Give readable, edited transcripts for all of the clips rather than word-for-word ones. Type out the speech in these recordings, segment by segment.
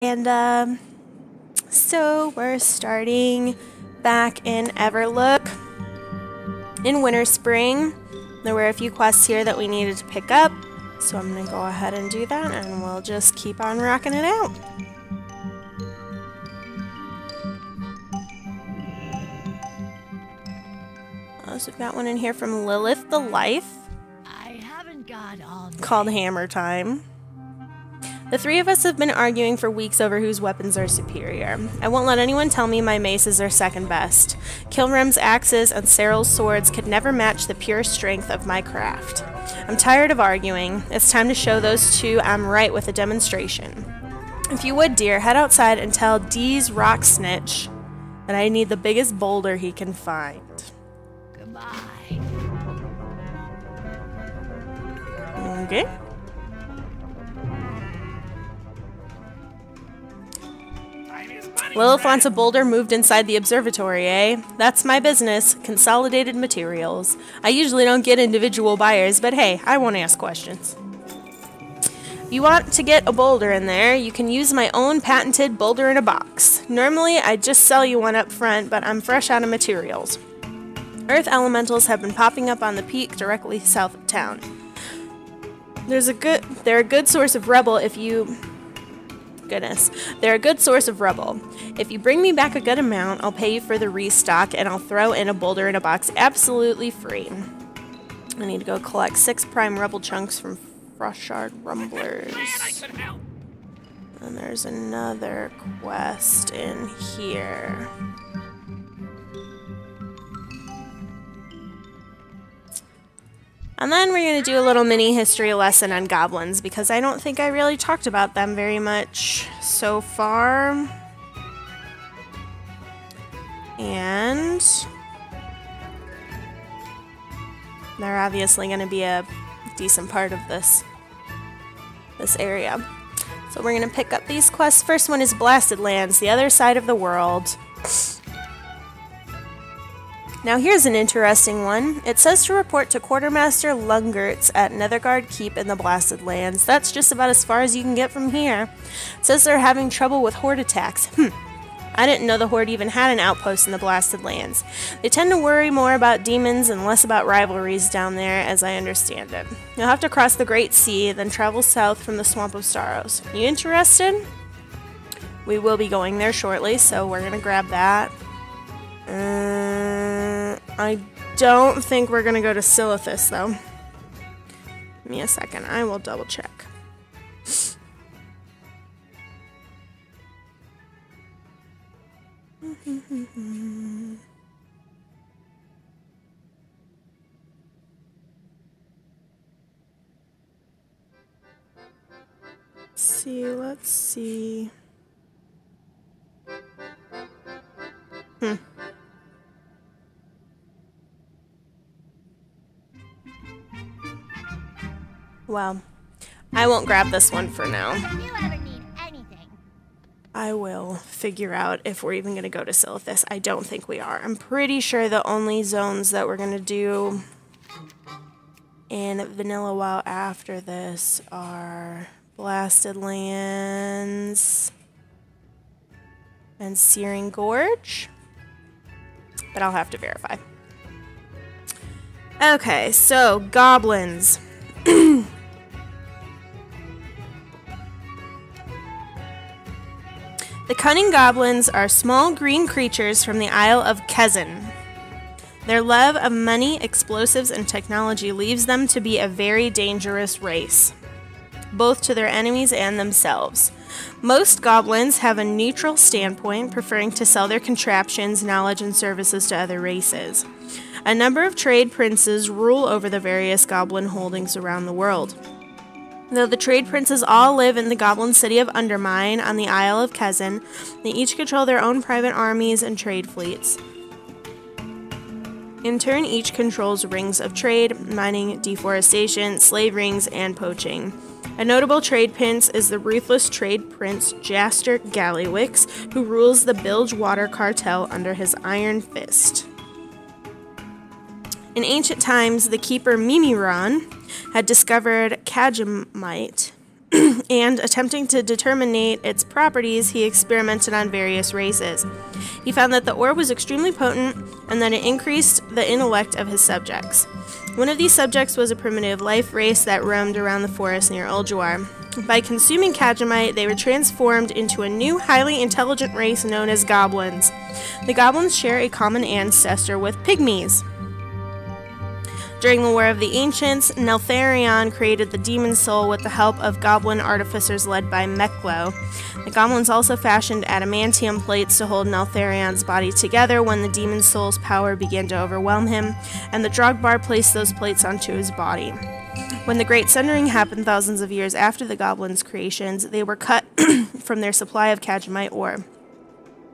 And so we're starting back in Everlook in Winterspring. There were a few quests here that we needed to pick up, so I'm going to go ahead and do that, and we'll just keep on rocking it out. So we've got one in here from Lilith the Life. I haven't got all called Hammer Time. The three of us have been arguing for weeks over whose weapons are superior. I won't let anyone tell me my maces are second best. Kilrim's axes and Cyril's swords could never match the pure strength of my craft. I'm tired of arguing. It's time to show those two I'm right with a demonstration. If you would, dear, head outside and tell Dee's rock snitch that I need the biggest boulder he can find. Goodbye. Okay. Lilith wants a boulder moved inside the observatory, eh? That's my business. Consolidated materials. I usually don't get individual buyers, but hey, I won't ask questions. If you want to get a boulder in there, you can use my own patented boulder in a box. Normally, I'd just sell you one up front, but I'm fresh out of materials. Earth elementals have been popping up on the peak directly south of town. They're a good source of rubble if you... Goodness. They're a good source of rubble. If you bring me back a good amount, I'll pay you for the restock, and I'll throw in a boulder in a box absolutely free. I need to go collect 6 prime rubble chunks from Frostshard Rumblers. And there's another quest in here. And then we're going to do a little mini history lesson on goblins, because I don't think I really talked about them very much so far. And they're obviously going to be a decent part of this area. So we're going to pick up these quests. First one is Blasted Lands, the other side of the world. Now here's an interesting one. It says to report to Quartermaster Lungertz at Netherguard Keep in the Blasted Lands. That's just about as far as you can get from here. It says they're having trouble with horde attacks. I didn't know the horde even had an outpost in the Blasted Lands. They tend to worry more about demons and less about rivalries down there, as I understand it. You'll have to cross the Great Sea, then travel south from the Swamp of Sorrows. You interested? We will be going there shortly, so we're gonna grab that. I don't think we're gonna go to Silithus, though. Give me a second, I will double check. Let's see. Well, I won't grab this one for now. If you ever need anything, I will figure out if we're even going to go to Silithus. I don't think we are. I'm pretty sure the only zones that we're going to do in Vanilla WoW after this are Blasted Lands and Searing Gorge. But I'll have to verify. Okay, so goblins. The cunning goblins are small green creatures from the Isle of Kezin. Their love of money, explosives, and technology leaves them to be a very dangerous race, both to their enemies and themselves. Most goblins have a neutral standpoint, preferring to sell their contraptions, knowledge, and services to other races. A number of trade princes rule over the various goblin holdings around the world. Though the trade princes all live in the goblin city of Undermine on the Isle of Kezin, they each control their own private armies and trade fleets. In turn, each controls rings of trade, mining, deforestation, slave rings, and poaching. A notable trade prince is the ruthless trade prince Jaster Gallywix, who rules the Bilgewater cartel under his iron fist. In ancient times, the keeper Mimiron had discovered Cagemite, and attempting to determine its properties, he experimented on various races. He found that the ore was extremely potent and that it increased the intellect of his subjects. One of these subjects was a primitive life race that roamed around the forest near Ulduar. By consuming Khajiit, they were transformed into a new, highly intelligent race known as goblins. The goblins share a common ancestor with pygmies. During the War of the Ancients, Neltharion created the Demon Soul with the help of goblin artificers led by Meklo. The goblins also fashioned adamantium plates to hold Neltharion's body together when the Demon Soul's power began to overwhelm him, and the Drogbar placed those plates onto his body. When the Great Sundering happened thousands of years after the goblins' creations, they were cut from their supply of Khajiit ore.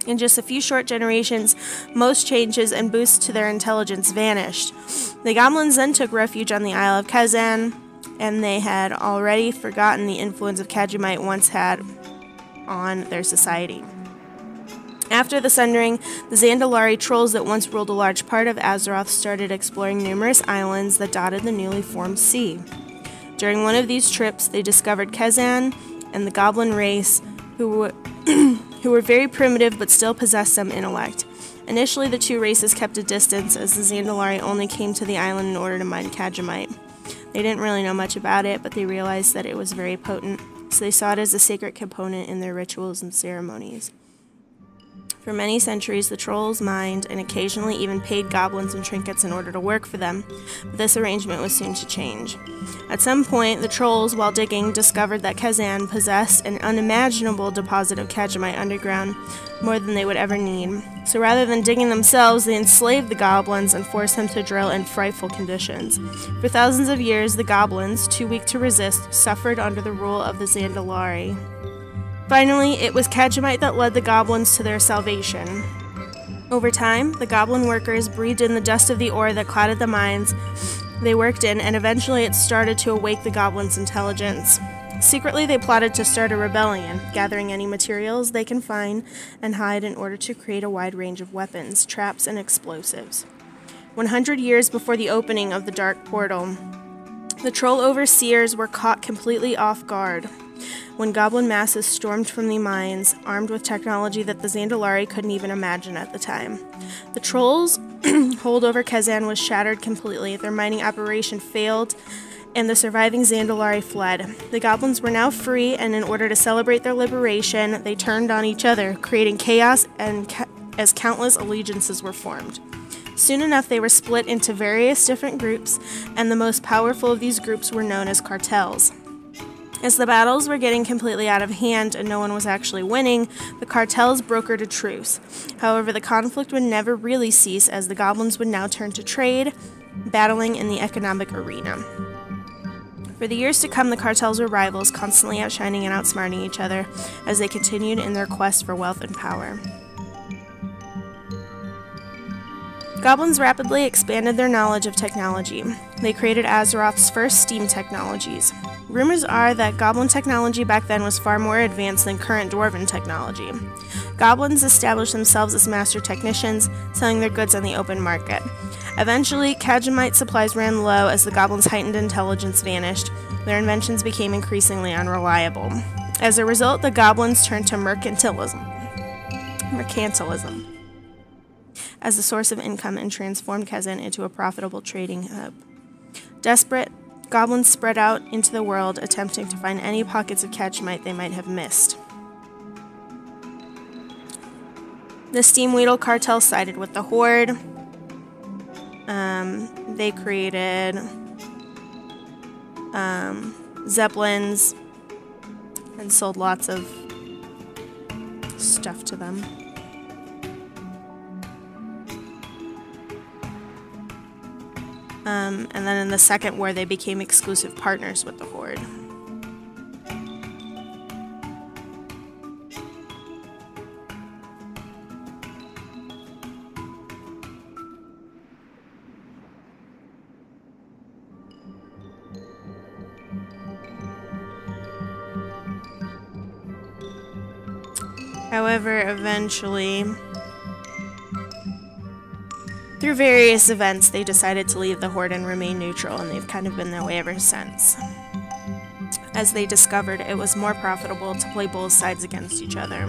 In just a few short generations, most changes and boosts to their intelligence vanished. The goblins then took refuge on the Isle of Kazan, and they had already forgotten the influence of Khajiit once had on their society. After the Sundering, the Zandalari trolls that once ruled a large part of Azeroth started exploring numerous islands that dotted the newly formed sea. During one of these trips, they discovered Kazan and the goblin race, who were very primitive but still possessed some intellect. Initially, the two races kept a distance, as the Zandalari only came to the island in order to mine Khajiit. They didn't really know much about it, but they realized that it was very potent, so they saw it as a sacred component in their rituals and ceremonies. For many centuries, the trolls mined and occasionally even paid goblins and trinkets in order to work for them, but this arrangement was soon to change. At some point, the trolls, while digging, discovered that Kazan possessed an unimaginable deposit of Khajiit underground, more than they would ever need. So rather than digging themselves, they enslaved the goblins and forced them to drill in frightful conditions. For thousands of years, the goblins, too weak to resist, suffered under the rule of the Zandalari. Finally, it was Khajiit that led the goblins to their salvation. Over time, the goblin workers breathed in the dust of the ore that clouded the mines they worked in, and eventually it started to awake the goblins' intelligence. Secretly, they plotted to start a rebellion, gathering any materials they can find and hide in order to create a wide range of weapons, traps, and explosives. 100 years before the opening of the Dark Portal, the troll overseers were caught completely off guard when goblin masses stormed from the mines, armed with technology that the Zandalari couldn't even imagine at the time. The trolls' hold over Kazan was shattered completely, their mining operation failed, and the surviving Zandalari fled. The goblins were now free, and in order to celebrate their liberation, they turned on each other, creating chaos as countless allegiances were formed. Soon enough, they were split into various different groups, and the most powerful of these groups were known as cartels. As the battles were getting completely out of hand and no one was actually winning, the cartels brokered a truce. However, the conflict would never really cease, as the goblins would now turn to trade, battling in the economic arena. For the years to come, the cartels were rivals, constantly outshining and outsmarting each other as they continued in their quest for wealth and power. Goblins rapidly expanded their knowledge of technology. They created Azeroth's first steam technologies. Rumors are that goblin technology back then was far more advanced than current dwarven technology. Goblins established themselves as master technicians, selling their goods on the open market. Eventually, Khajiit supplies ran low as the goblins' heightened intelligence vanished. Their inventions became increasingly unreliable. As a result, the goblins turned to mercantilism as a source of income and transformed Kazan into a profitable trading hub. Desperate, goblins spread out into the world, attempting to find any pockets of Khajiit they might have missed. The Steamweedle cartel sided with the Horde. They created zeppelins and sold lots of stuff to them. And then in the Second War, they became exclusive partners with the Horde. However, eventually, through various events, they decided to leave the Horde and remain neutral, and they've kind of been that way ever since. as they discovered it was more profitable to play both sides against each other.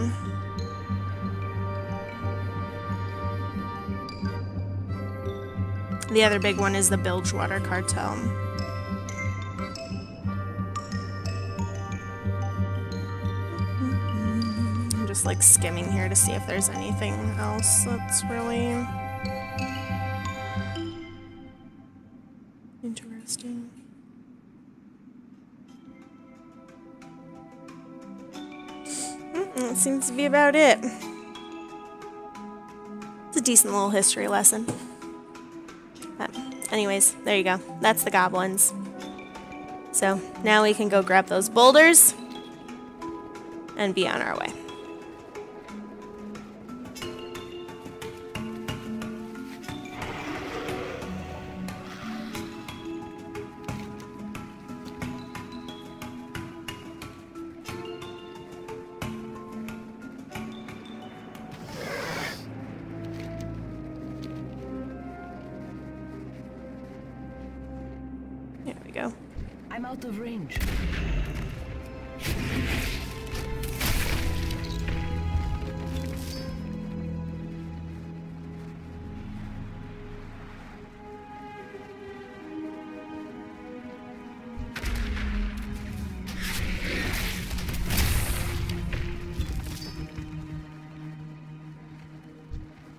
The other big one is the Bilgewater Cartel. I'm just like skimming here to see if there's anything else that's really interesting. That seems to be about it. It's a decent little history lesson. But anyways, there you go. That's the goblins. So now we can go grab those boulders and be on our way. There we go. I'm out of range.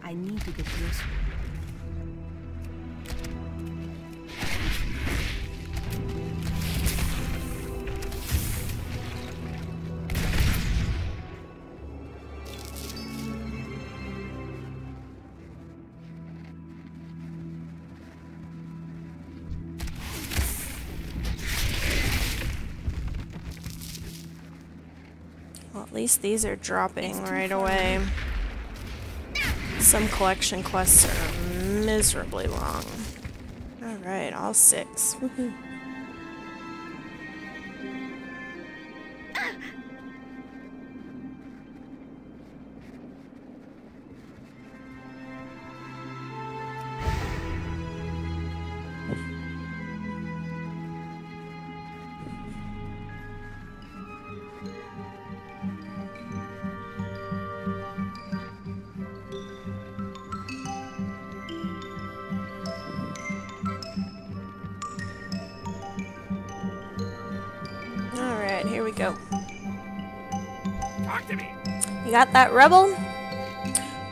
I need to get closer. Well, at least these are dropping right away. Some collection quests are miserably long. Alright, all 6. Woohoo. Alright, here we go. Talk to me. You got that, Rebel?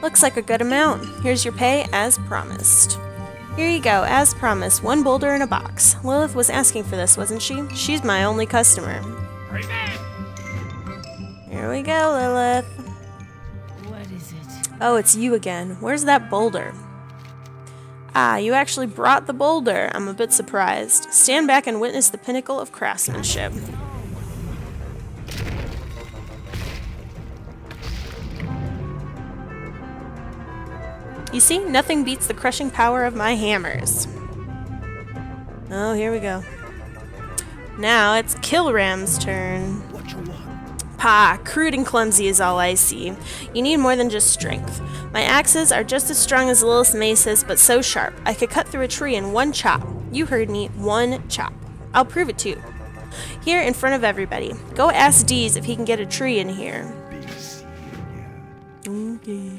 Looks like a good amount. Here's your pay, as promised. Here you go, as promised. 1 boulder in a box. Lilith was asking for this, wasn't she? She's my only customer. Right there. Here we go, Lilith. What is it? Oh, it's you again. Where's that boulder? Ah, you actually brought the boulder. I'm a bit surprised. Stand back and witness the pinnacle of craftsmanship. You see, nothing beats the crushing power of my hammers. Oh, here we go. Now it's Killram's turn. What you want? Pah, crude and clumsy is all I see. You need more than just strength. My axes are just as strong as Lilith's maces, but so sharp. I could cut through a tree in 1 chop. You heard me, 1 chop. I'll prove it to you. Here in front of everybody. Go ask Deez if he can get a tree in here. Okay.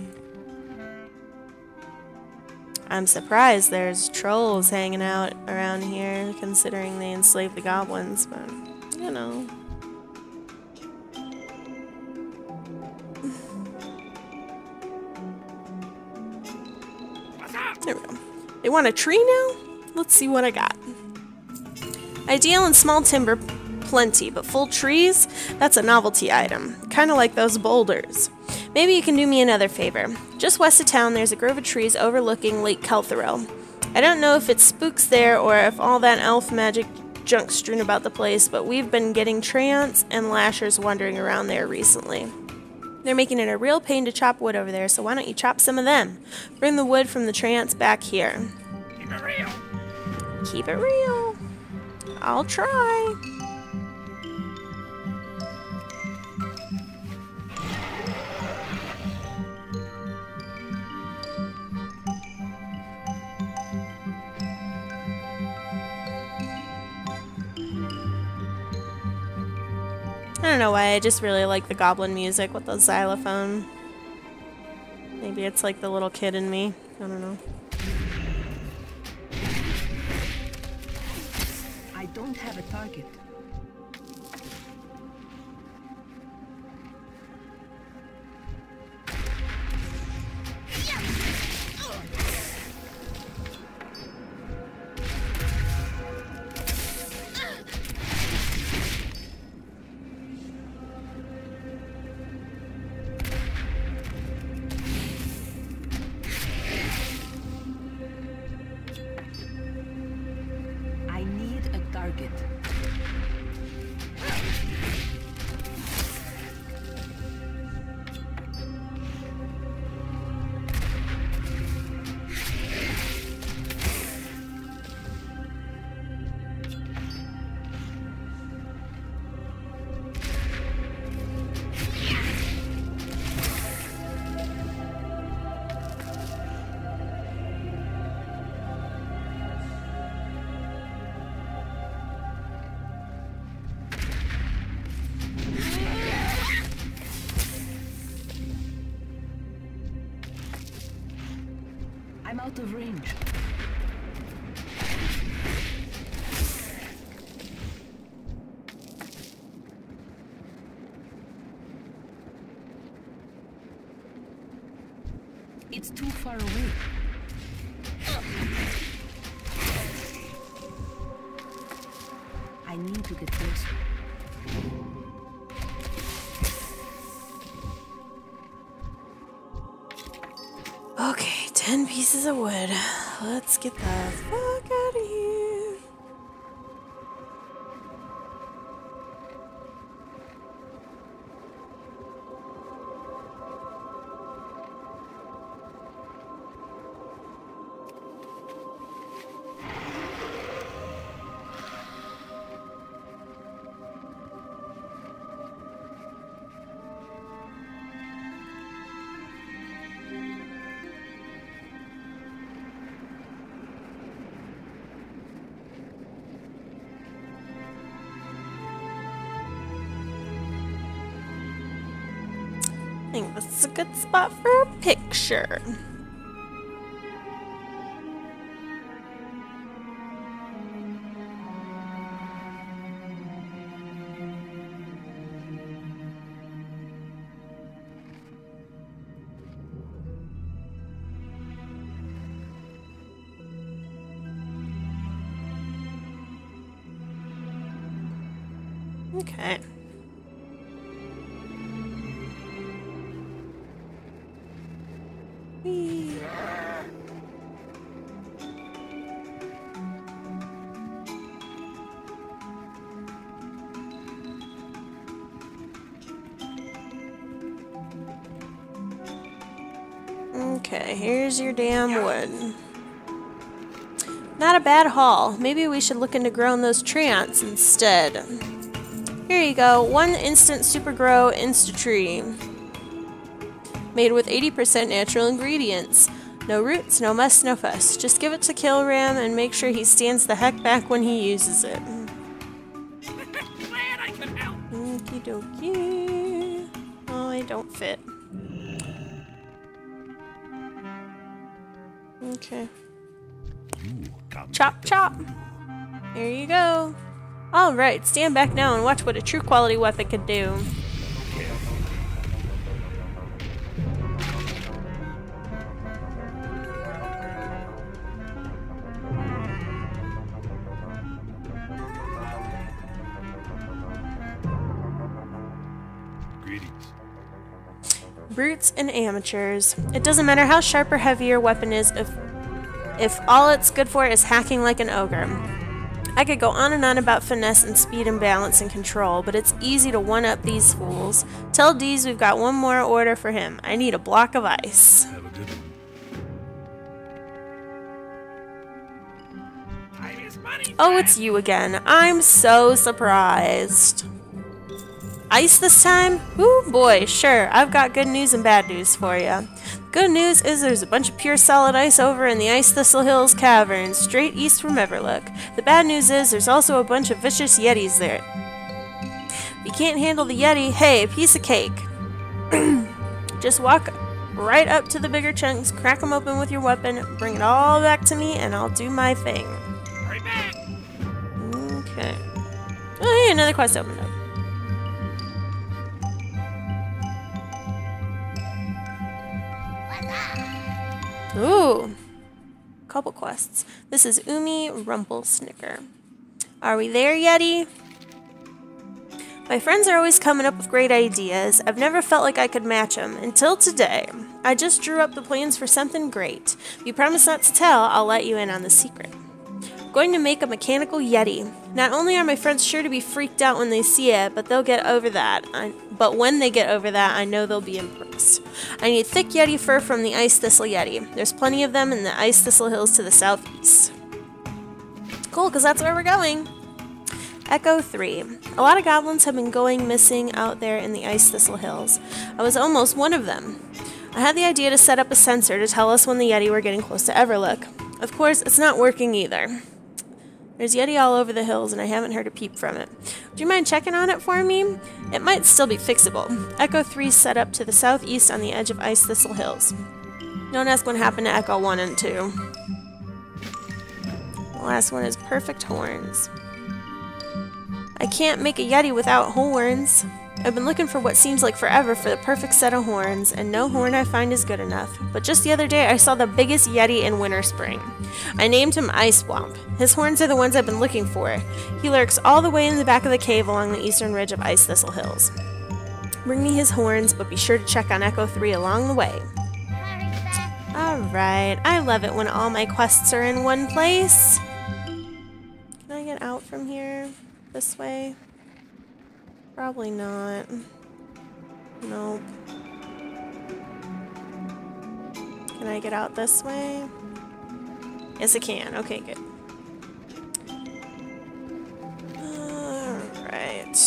I'm surprised there's trolls hanging out around here, considering they enslaved the goblins, but, you know. There we go. They want a tree now? Let's see what I got. Ideal and small timber, plenty, but full trees? That's a novelty item. Kind of like those boulders. Maybe you can do me another favor. Just west of town, there's a grove of trees overlooking Lake Kelthorel. I don't know if it's spooks there or if all that elf magic junk strewn about the place, but we've been getting treants and lashers wandering around there recently. They're making it a real pain to chop wood over there, so why don't you chop some of them? Bring the wood from the treants back here. Keep it real. Keep it real. I'll try. don't know why, I just really like the goblin music with the xylophone. Maybe it's like the little kid in me. I don't know. I don't have a target. I need a target. I'm out of range. It's too far away. I need to get closer. Okay, 10 pieces of wood. Let's get the fuck out of here. I think this is a good spot for a picture. Okay. Whee. Okay, here's your damn wood. Not a bad haul. Maybe we should look into growing those tree ants instead. Here you go, 1 instant super grow insta-tree. Made with 80% natural ingredients. No roots, no muss, no fuss. Just give it to Kilram and make sure he stands the heck back when he uses it. Glad I could help. Okie dokie. Oh, I don't fit. Okay. Chop, chop. There you go. Alright, stand back now and watch what a true quality weapon can do. Brutes and amateurs. It doesn't matter how sharp or heavy your weapon is if all it's good for is hacking like an ogre. I could go on and on about finesse and speed and balance and control, but it's easy to one-up these fools. Tell Deez we've got one more order for him. I need a block of ice. Have a good one. Oh, it's you again. I'm so surprised. Ice this time? Ooh boy, sure. I've got good news and bad news for you. Good news is there's a bunch of pure solid ice over in the Ice Thistle Hills caverns, straight east from Everlook. The bad news is there's also a bunch of vicious yetis there. If you can't handle the Yeti, hey, piece of cake. Just walk right up to the bigger chunks, crack them open with your weapon, bring it all back to me, and I'll do my thing. Right back. Okay. Oh, hey, another quest opened up. Ooh. Couple quests. This is Umi Rumplesnicker. Are we there, Yeti? My friends are always coming up with great ideas. I've never felt like I could match them, until today. I just drew up the plans for something great. If you promise not to tell, I'll let you in on the secret. I'm going to make a mechanical Yeti. Not only are my friends sure to be freaked out when they see it, but they'll get over that. But when they get over that, I know they'll be impressed. I need thick Yeti fur from the Ice Thistle Yeti. There's plenty of them in the Ice Thistle Hills to the southeast. Cool, because that's where we're going. Echo 3. A lot of goblins have been going missing out there in the Ice Thistle Hills. I was almost one of them. I had the idea to set up a sensor to tell us when the Yeti were getting close to Everlook. Of course, it's not working either. There's Yeti all over the hills, and I haven't heard a peep from it. Would you mind checking on it for me? It might still be fixable. Echo 3 set up to the southeast on the edge of Ice Thistle Hills. Don't ask what happened to Echo 1 and 2. The last one is perfect horns. I can't make a Yeti without horns. I've been looking for what seems like forever for the perfect set of horns, and no horn I find is good enough. But just the other day, I saw the biggest Yeti in Winterspring. I named him Ice Swamp. His horns are the ones I've been looking for. He lurks all the way in the back of the cave along the eastern ridge of Ice Thistle Hills. Bring me his horns, but be sure to check on Echo 3 along the way. Alright, I love it when all my quests are in one place. Can I get out from here? This way? Probably not. Nope. Can I get out this way? Yes, I can. Okay, good. Alright.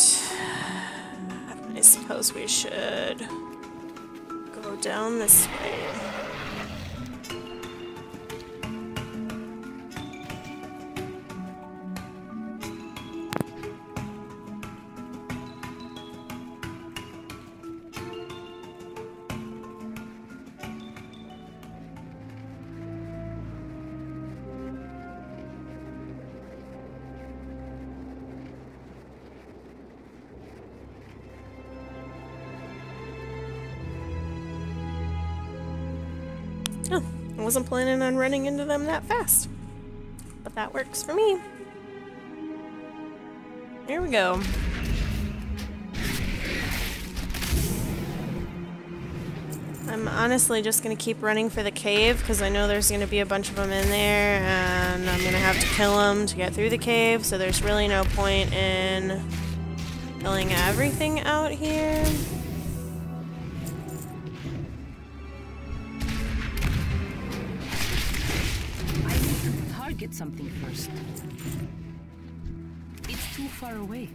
I suppose we should go down this way. Oh, I wasn't planning on running into them that fast. But that works for me. Here we go. I'm honestly just going to keep running for the cave because I know there's going to be a bunch of them in there and I'm going to have to kill them to get through the cave, so there's really no point in filling everything out here. Get something first. It's too far away.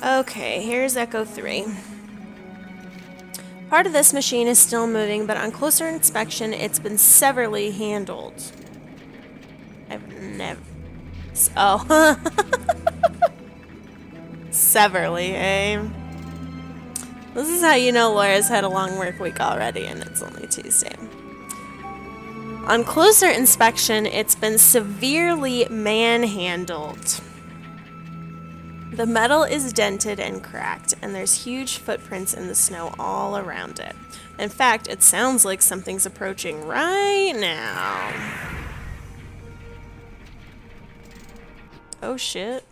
Okay, here's Echo 3. Part of this machine is still moving, but on closer inspection, it's been severely handled. I've never... Oh. Severely, eh? This is how you know Laura's had a long work week already, and it's only Tuesday. On closer inspection, it's been severely manhandled. The metal is dented and cracked, and there's huge footprints in the snow all around it. In fact, it sounds like something's approaching right now. Oh shit.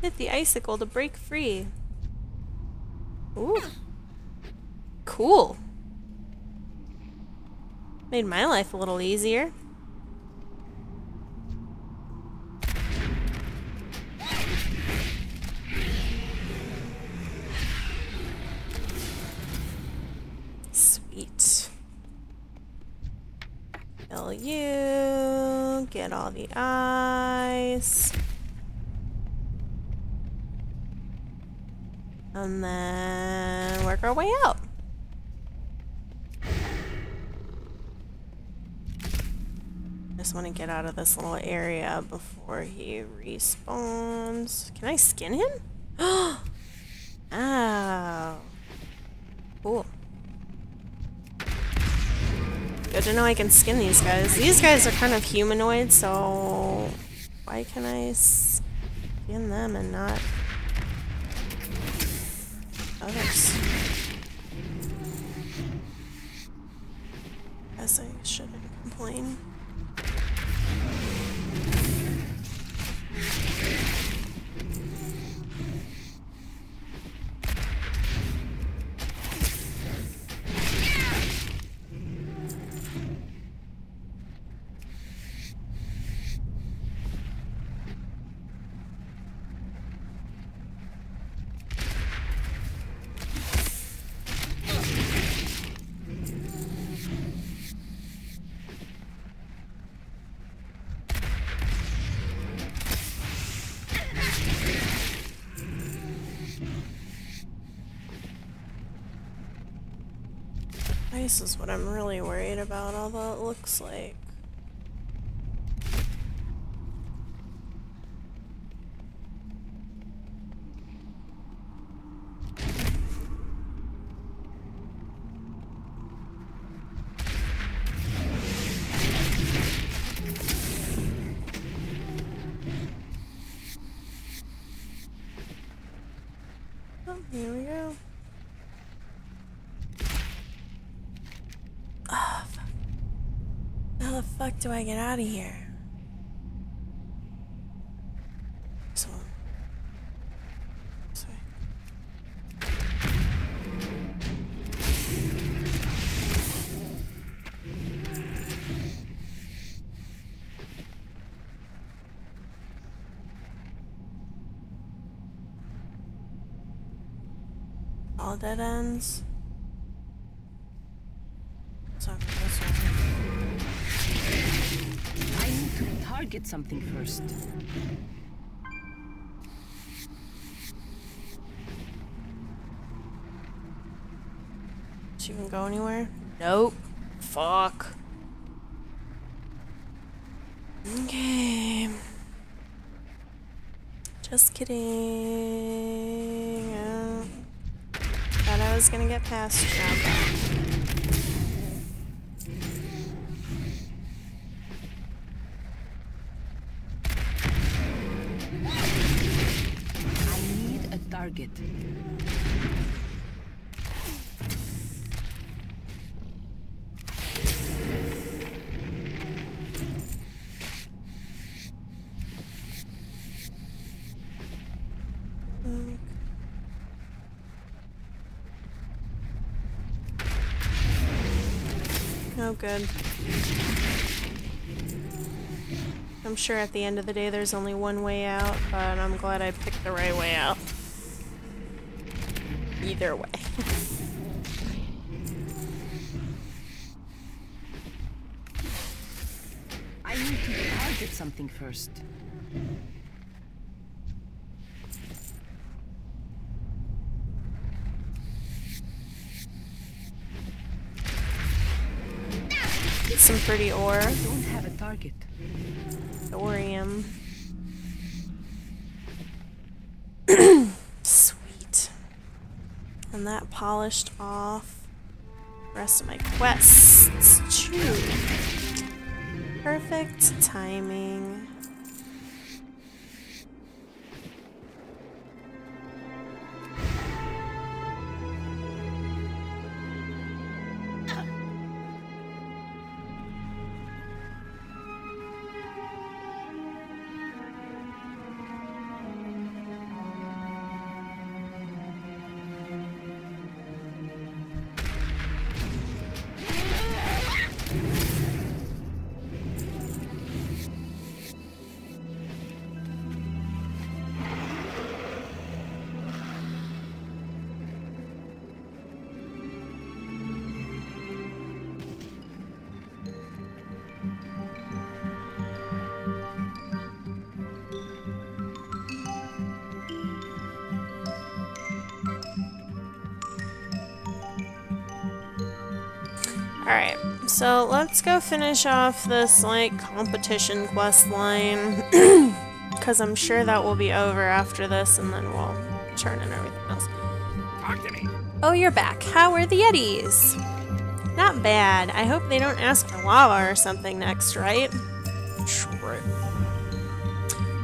Hit the icicle to break free. Ooh. Cool. Made my life a little easier. Kill you. Get all the ice. And then work our way out. Just want to get out of this little area before he respawns. Can I skin him? Oh. Cool. Good to know I can skin these guys. These guys are kind of humanoid, so why can I skin them and not others? Guess I shouldn't complain. Ice is what I'm really worried about, although it looks like. Oh, here we go. Oh, fuck. How the fuck do I get out of here? This one. This way. All dead ends. I need to target something first. Did she even go anywhere? Nope. Fuck. Okay. Just kidding. Thought I was gonna get past jump. Target. Oh, good. I'm sure at the end of the day there's only one way out, but I'm glad I picked the right way out. Either way. I need to target something first. Get some pretty ore. I don't have a target. Thorium. Sweet. And that polished off the rest of my quests too. Perfect timing. Alright, so let's go finish off this, like, competition quest line. Because I'm sure that will be over after this, and then we'll turn in everything else. Talk to me. Oh, you're back. How are the Yetis? Not bad. I hope they don't ask for lava or something next, right? True.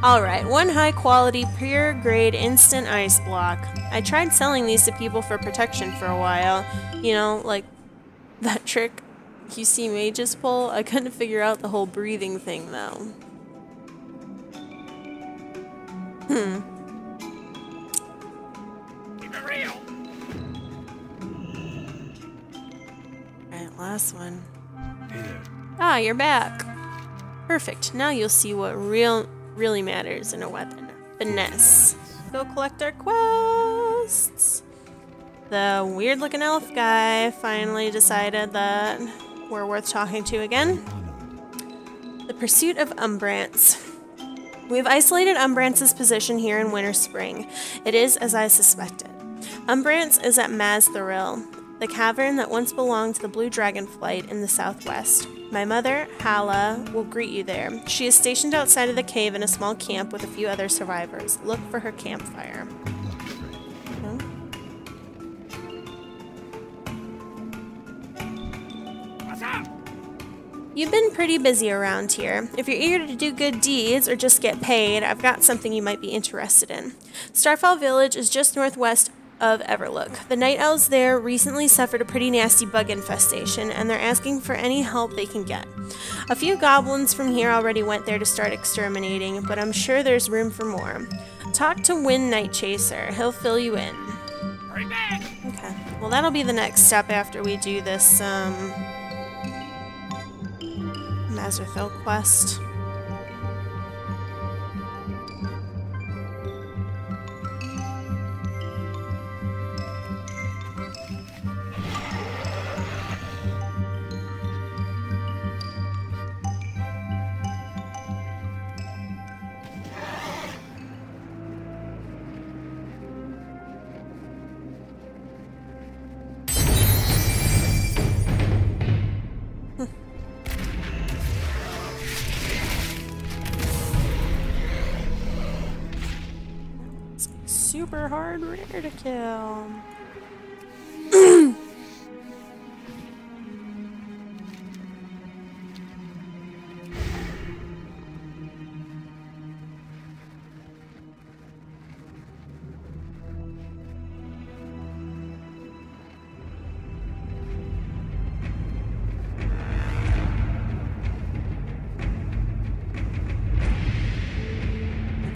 Alright, one high-quality, pure-grade instant ice block. I tried selling these to people for protection for a while. You know, like that trick you see mages pull. I couldn't figure out the whole breathing thing, though. Keep it real. Alright, last one. Hey there. Ah, you're back. Perfect. Now you'll see what really matters in a weapon. Finesse. Go collect our quests. The weird-looking elf guy finally decided that we're worth talking to again. The pursuit of Umbrance. We've isolated Umbrance's position here in Winterspring. It is as I suspected. Umbrance is at Mazthoril, the cavern that once belonged to the Blue Dragonflight in the southwest. My mother, Hala, will greet you there. She is stationed outside of the cave in a small camp with a few other survivors. Look for her campfire. What's up? You've been pretty busy around here. If you're eager to do good deeds or just get paid, I've got something you might be interested in. Starfall Village is just northwest of Everlook. The night elves there recently suffered a pretty nasty bug infestation, and they're asking for any help they can get. A few goblins from here already went there to start exterminating, but I'm sure there's room for more. Talk to Wind Nightchaser. He'll fill you in. Hurry back. Okay. Well, that'll be the next step after we do this, Mazerthil quest. Super hard rare to kill.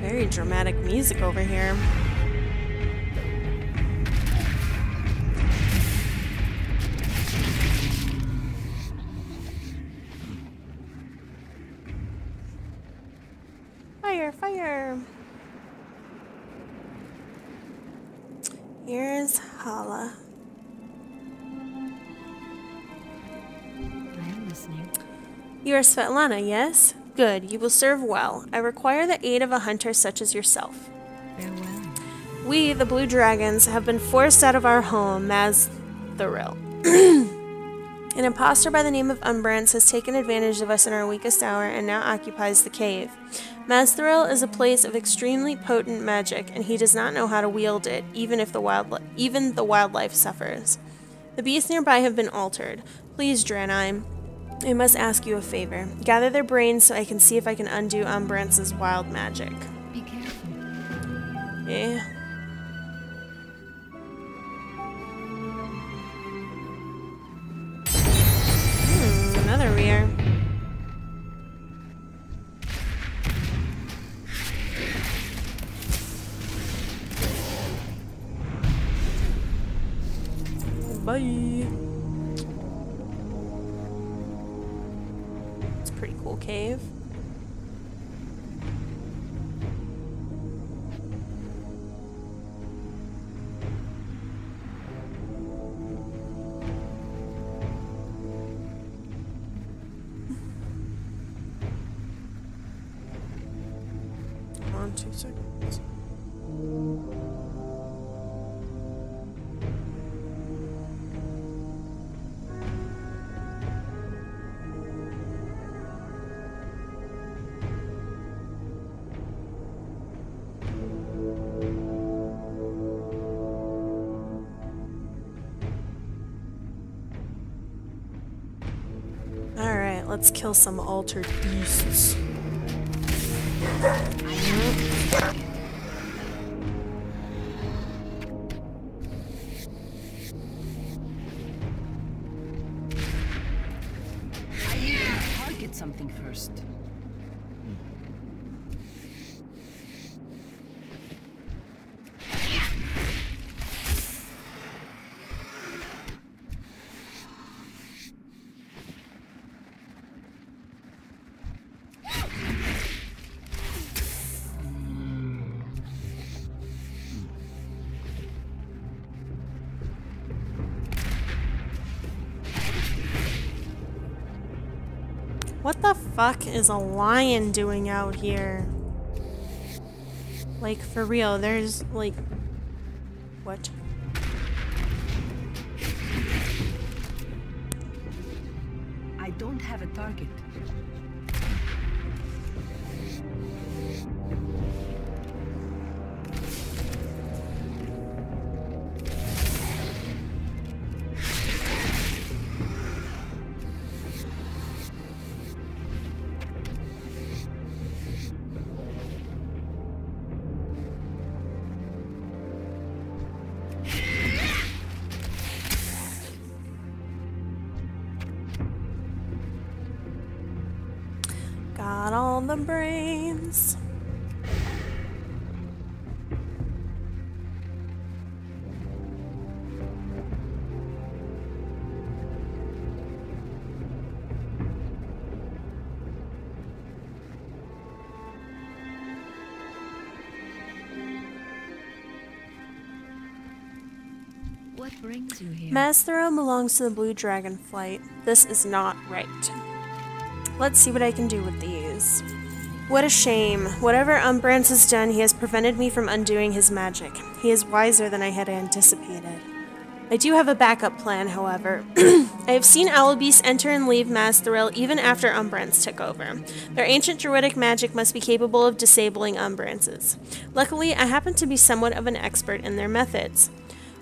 Very dramatic music over here. Fire, fire! Here's Hala. I'm listening. You are Svetlana, yes? Good, you will serve well. I require the aid of a hunter such as yourself. Farewell. We, the Blue Dragons, have been forced out of our home, Mazthoril. An impostor by the name of Umbrance has taken advantage of us in our weakest hour and now occupies the cave. Mazthoril is a place of extremely potent magic, and he does not know how to wield it, even the wildlife suffers. The beasts nearby have been altered. Please, Draenei, I must ask you a favor. Gather their brains so I can see if I can undo Umbrance's wild magic. Be careful. Yeah. Another rear. Bye. It's a pretty cool cave. Come on, 2 seconds. let's kill some altered beasts. I need to target something first. What the fuck is a lion doing out here? Like, for real, there's, like... What? I don't have a target. Got all the brains. What brings you here? Mastero belongs to the Blue Dragonflight. This is not right. Let's see what I can do with these. What a shame. Whatever Umbrance has done, he has prevented me from undoing his magic. He is wiser than I had anticipated. I do have a backup plan, however. I have seen owl beasts enter and leave Mastheril even after Umbrance took over. Their ancient druidic magic must be capable of disabling Umbrances. Luckily, I happen to be somewhat of an expert in their methods.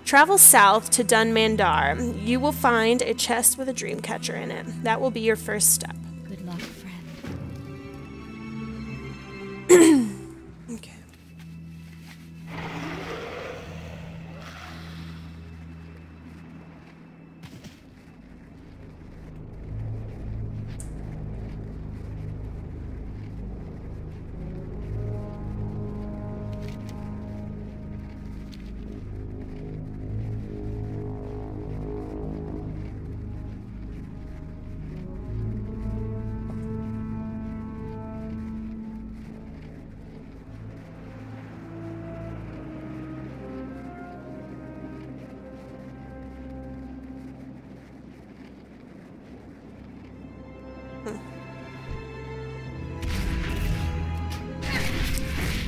Travel south to Dunmandar. You will find a chest with a dream catcher in it. That will be your first step. Good luck, friend. Okay.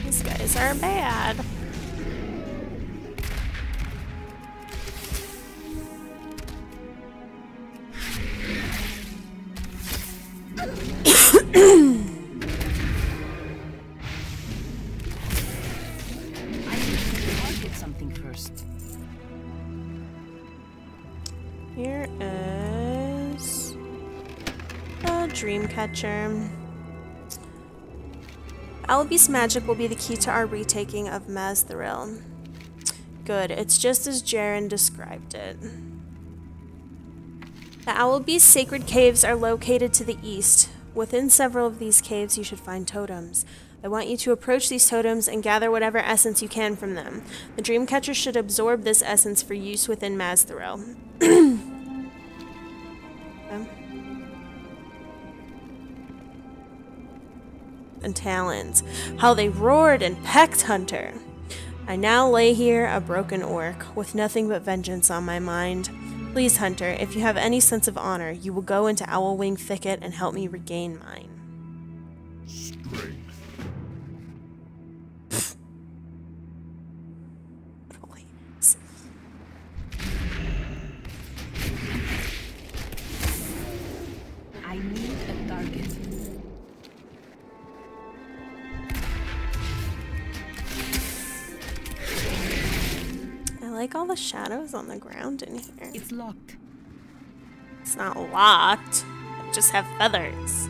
These guys are bad. I need to target something first. Here is a dream catcher. Albi's magic will be the key to our retaking of Mastheril. Good, it's just as Jaren described it. The Owlbeast's sacred caves are located to the east. Within several of these caves, you should find totems. I want you to approach these totems and gather whatever essence you can from them. The Dreamcatcher should absorb this essence for use within Mastheril. And talons. How they roared and pecked Hunter. I now lay here a broken orc, with nothing but vengeance on my mind. Please, Hunter, if you have any sense of honor, you will go into Owlwing Thicket and help me regain mine. Strength. Please. I need a target. I like all the shadows on the ground in here. It's locked. It's not locked. just have feathers.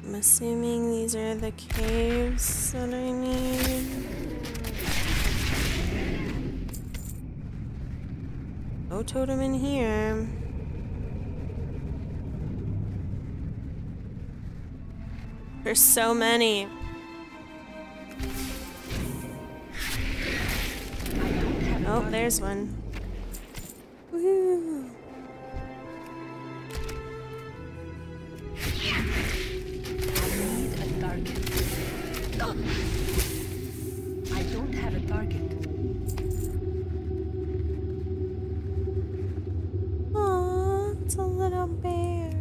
I'm assuming these are the caves that I need. No totem in here. There's so many. Oh, there's one. Woo! I don't have a target. Aw, it's a little bear.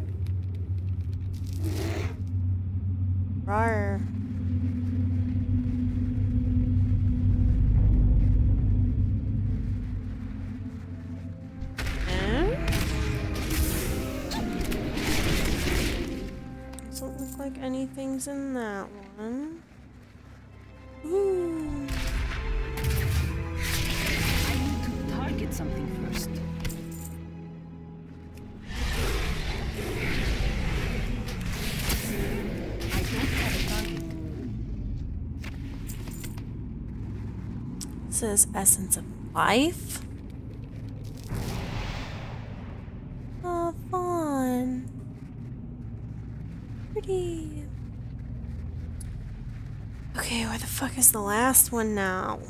Rawr. Doesn't look like anything's in that one. Ooh. I need to target something first. I don't have a target. It says essence of life. Oh, fun. Pretty. Okay, where the fuck is the last one now?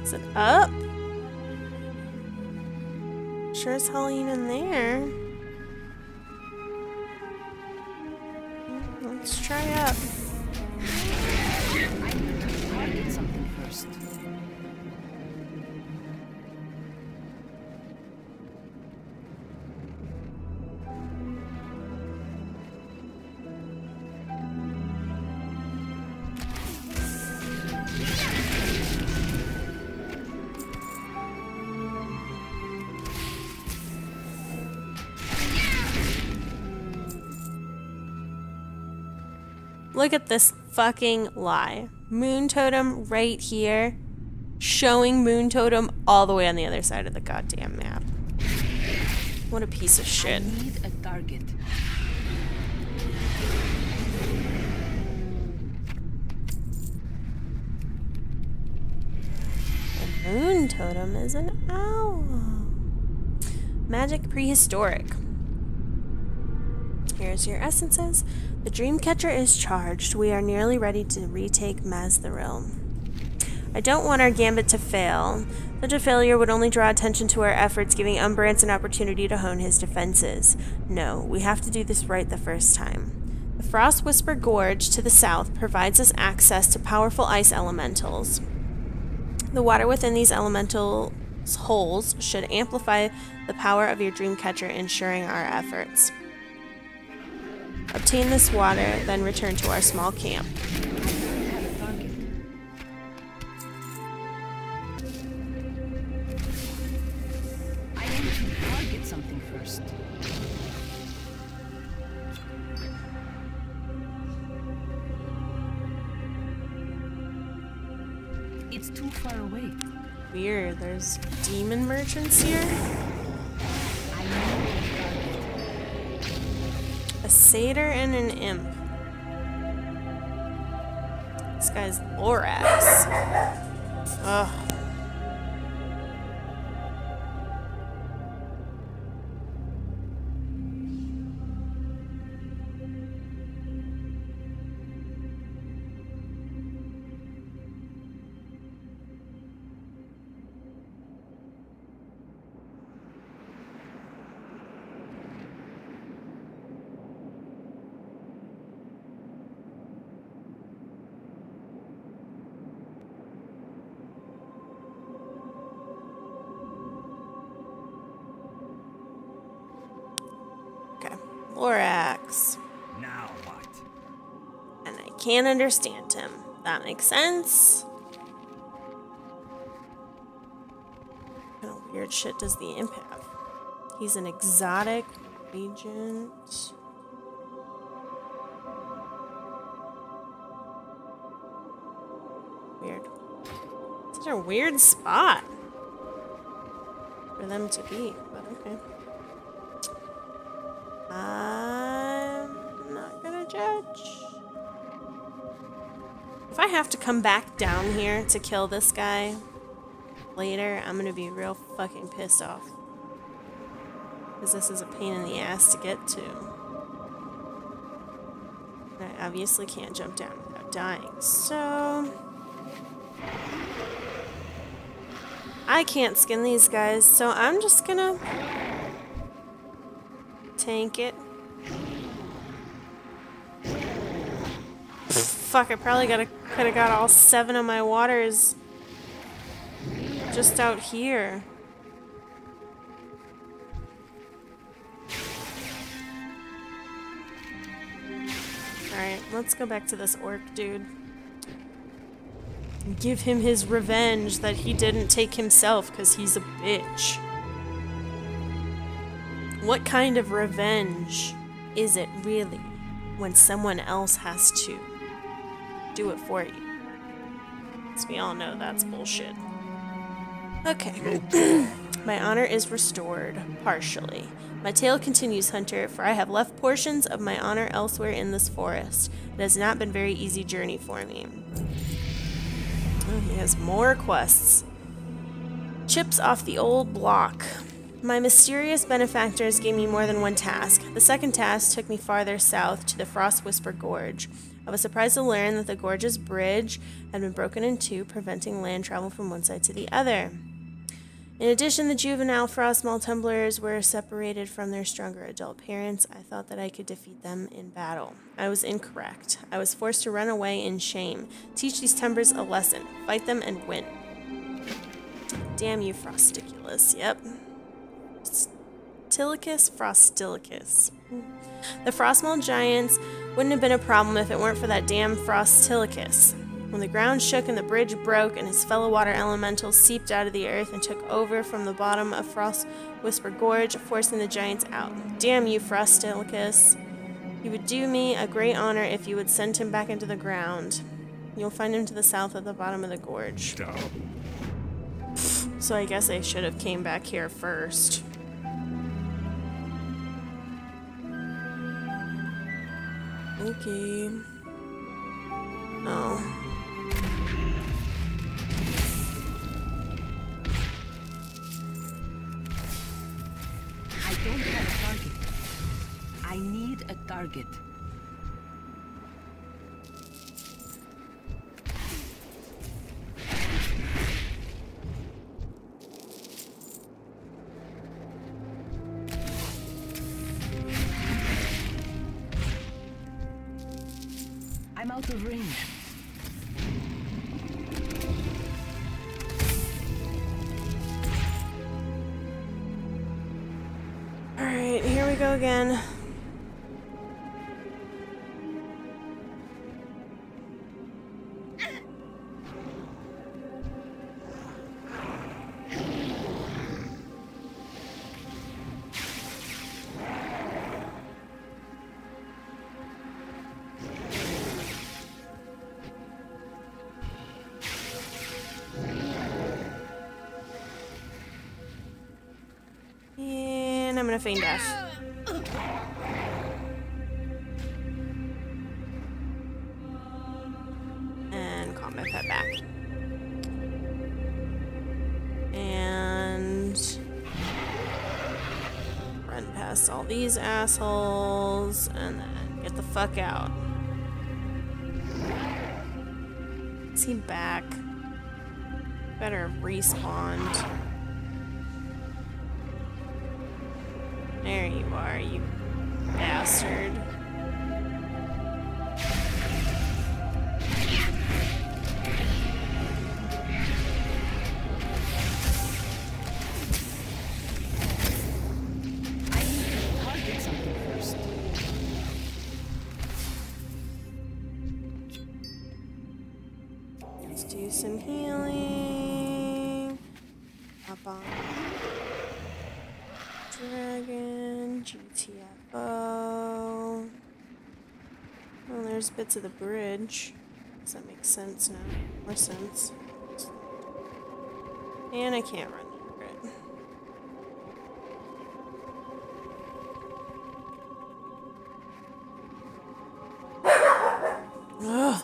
Is it up? Sure as hell ain't in there. Let's try up. I need to target something first. Look at this fucking lie. Moon totem right here, showing moon totem all the way on the other side of the goddamn map. What a piece of shit. I need a target. The moon totem is an owl. Magic prehistoric. Here's your essences. The Dreamcatcher is charged. We are nearly ready to retake Maztharil. I don't want our gambit to fail. Such a failure would only draw attention to our efforts, giving Umbrance an opportunity to hone his defenses. No, we have to do this right the first time. The Frost Whisper Gorge to the south provides us access to powerful ice elementals. The water within these elemental holes should amplify the power of your Dreamcatcher, ensuring our efforts. Obtain this water, then return to our small camp. I don't have a target. I need to target something first. It's too far away. Weird, there's demon merchants here? I need a target. A satyr and an imp. This guy's Lorax. Ugh. Lorax. Now what? And I can't understand him. That makes sense. What kind of weird shit does the imp have? He's an exotic agent. Weird. Such a weird spot for them to be, but okay. I'm not gonna judge. If I have to come back down here to kill this guy later, I'm gonna be real fucking pissed off. Because this is a pain in the ass to get to. I obviously can't jump down without dying, so... I can't skin these guys, so I'm just gonna tank it. Fuck, I probably could have got all 7 of my waters just out here. Alright, let's go back to this orc dude. Give him his revenge that he didn't take himself because he's a bitch. What kind of revenge is it really when someone else has to do it for you? Because we all know that's bullshit. Okay. My honor is restored, partially. My tale continues, Hunter, for I have left portions of my honor elsewhere in this forest. It has not been a very easy journey for me. Oh, he has more quests. Chips off the old block. My mysterious benefactors gave me more than one task. The second task took me farther south to the Frost Whisper Gorge. I was surprised to learn that the gorge's bridge had been broken in two, preventing land travel from one side to the other. In addition, the juvenile frost small tumblers were separated from their stronger adult parents. I thought that I could defeat them in battle. I was incorrect. I was forced to run away in shame. Teach these tumblers a lesson. Fight them and win. Damn you, Frosticulus. Yep. Frostilicus. The Frostmaw giants wouldn't have been a problem if it weren't for that damn Frostilicus. When the ground shook and the bridge broke and his fellow water elementals seeped out of the earth and took over from the bottom of Frost Whisper Gorge, forcing the giants out. Damn you, Frostilicus. You would do me a great honor if you would send him back into the ground. You'll find him to the south at the bottom of the gorge. Stop. So I guess I should have came back here first. Okay. Oh. I don't have a target. I need a target. I'm out of range. Alright, here we go again. And I'm gonna feign dash. And calm my pet back. And run past all these assholes and then get the fuck out. Is he back? Better have respawned. There you are, you bastard. I need to target something first. some healing. Up on Dragon, GTFO. Well, there's bits of the bridge. Does that make sense now? More sense. And I can't run over it. Ugh.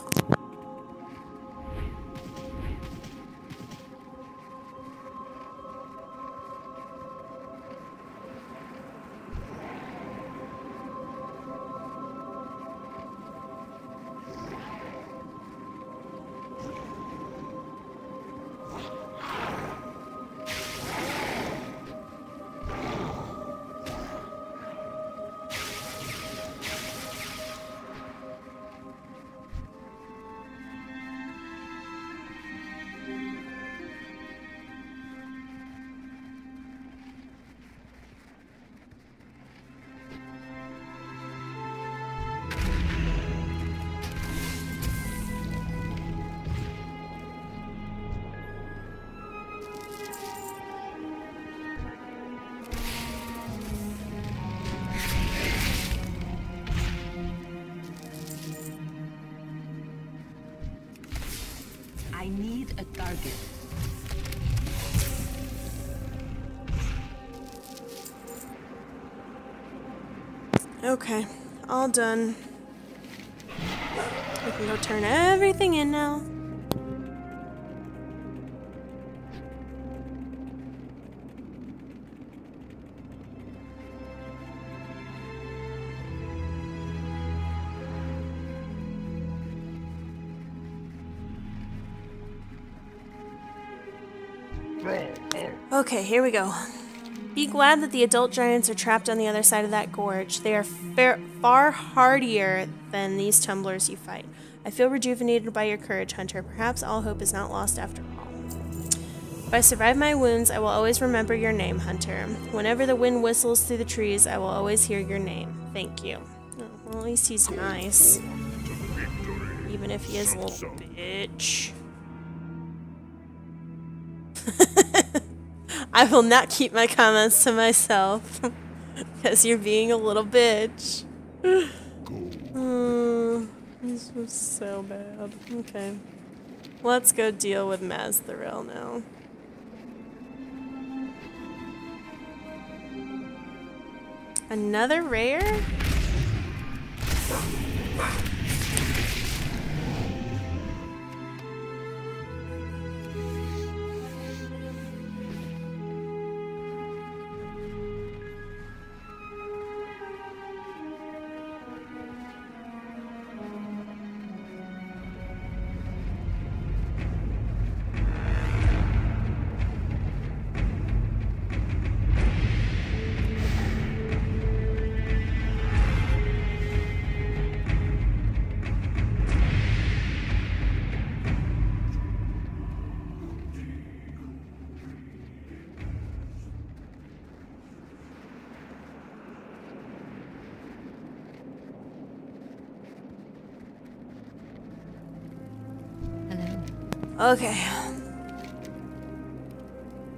I need a target. Okay, all done. We can go turn everything in now. Okay, here we go. Be glad that the adult giants are trapped on the other side of that gorge. They are far hardier than these tumblers you fight. I feel rejuvenated by your courage, Hunter. Perhaps all hope is not lost after all. If I survive my wounds, I will always remember your name, Hunter. Whenever the wind whistles through the trees, I will always hear your name. Thank you. Oh, well, at least he's nice. Even if he is a little bitch. I will not keep my comments to myself. Because you're being a little bitch. This was so bad. Okay. Let's go deal with Maztharil now. Another rare? Okay.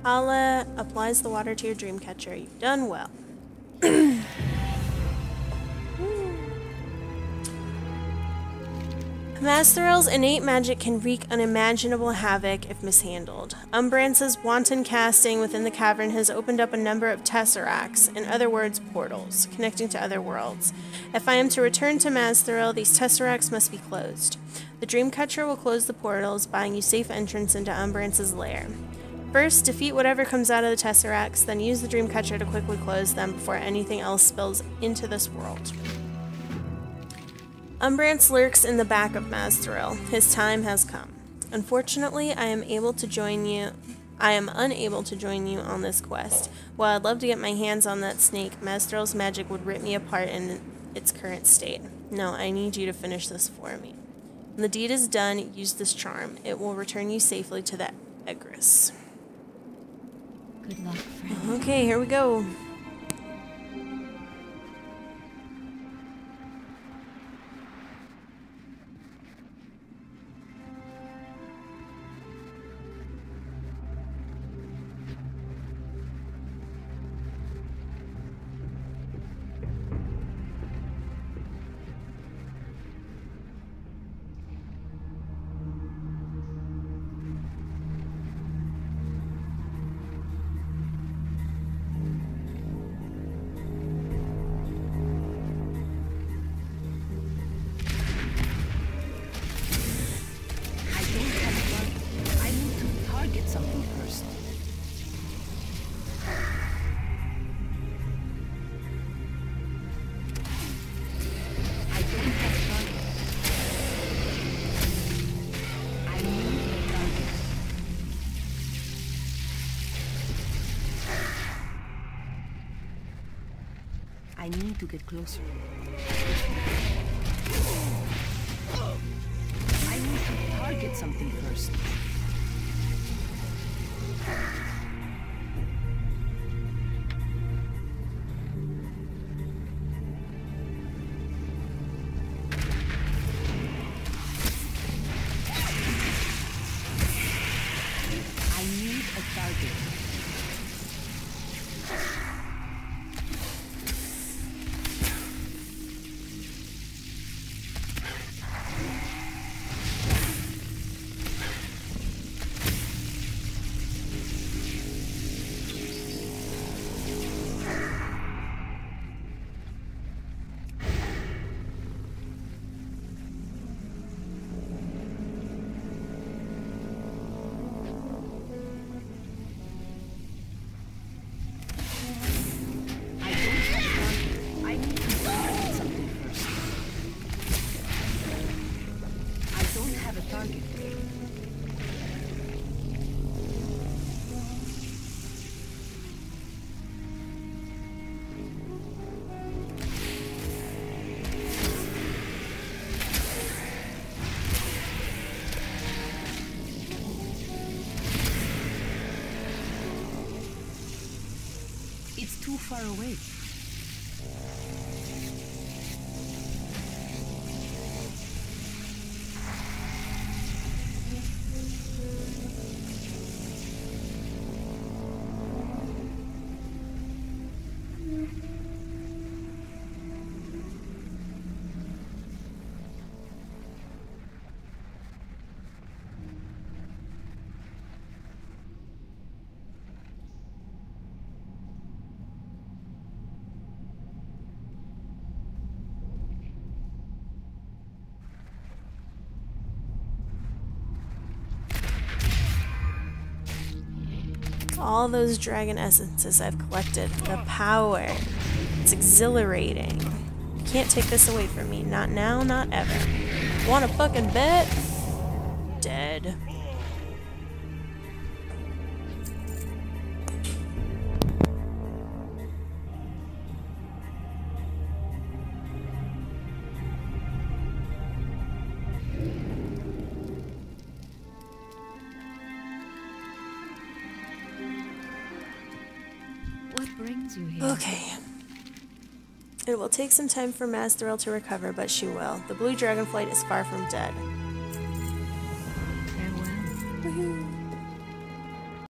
Hala applies the water to your dream catcher. You've done well. Maztharil's innate magic can wreak unimaginable havoc if mishandled. Umbrance's wanton casting within the cavern has opened up a number of tesseracts, in other words, portals, connecting to other worlds. If I am to return to Maztharil, these tesseracts must be closed. The Dreamcatcher will close the portals, buying you safe entrance into Umbrance's lair. First, defeat whatever comes out of the tesseracts, then use the Dreamcatcher to quickly close them before anything else spills into this world. Umbrance lurks in the back of Maztharil. His time has come. Unfortunately, I am unable to join you on this quest. While I'd love to get my hands on that snake, Maztharil's magic would rip me apart in its current state. No, I need you to finish this for me. When the deed is done, use this charm. It will return you safely to the Egress. Good luck, friend. Okay, here we go. I need to get closer. I need to target something first. I need a target. It's too far away. All those dragon essences I've collected. The power. It's exhilarating. You can't take this away from me. Not now, not ever. Want a fucking bet? Dead. What brings you here? Okay. It will take some time for Mazthril to recover, but she will. The Blue Dragonflight is far from dead.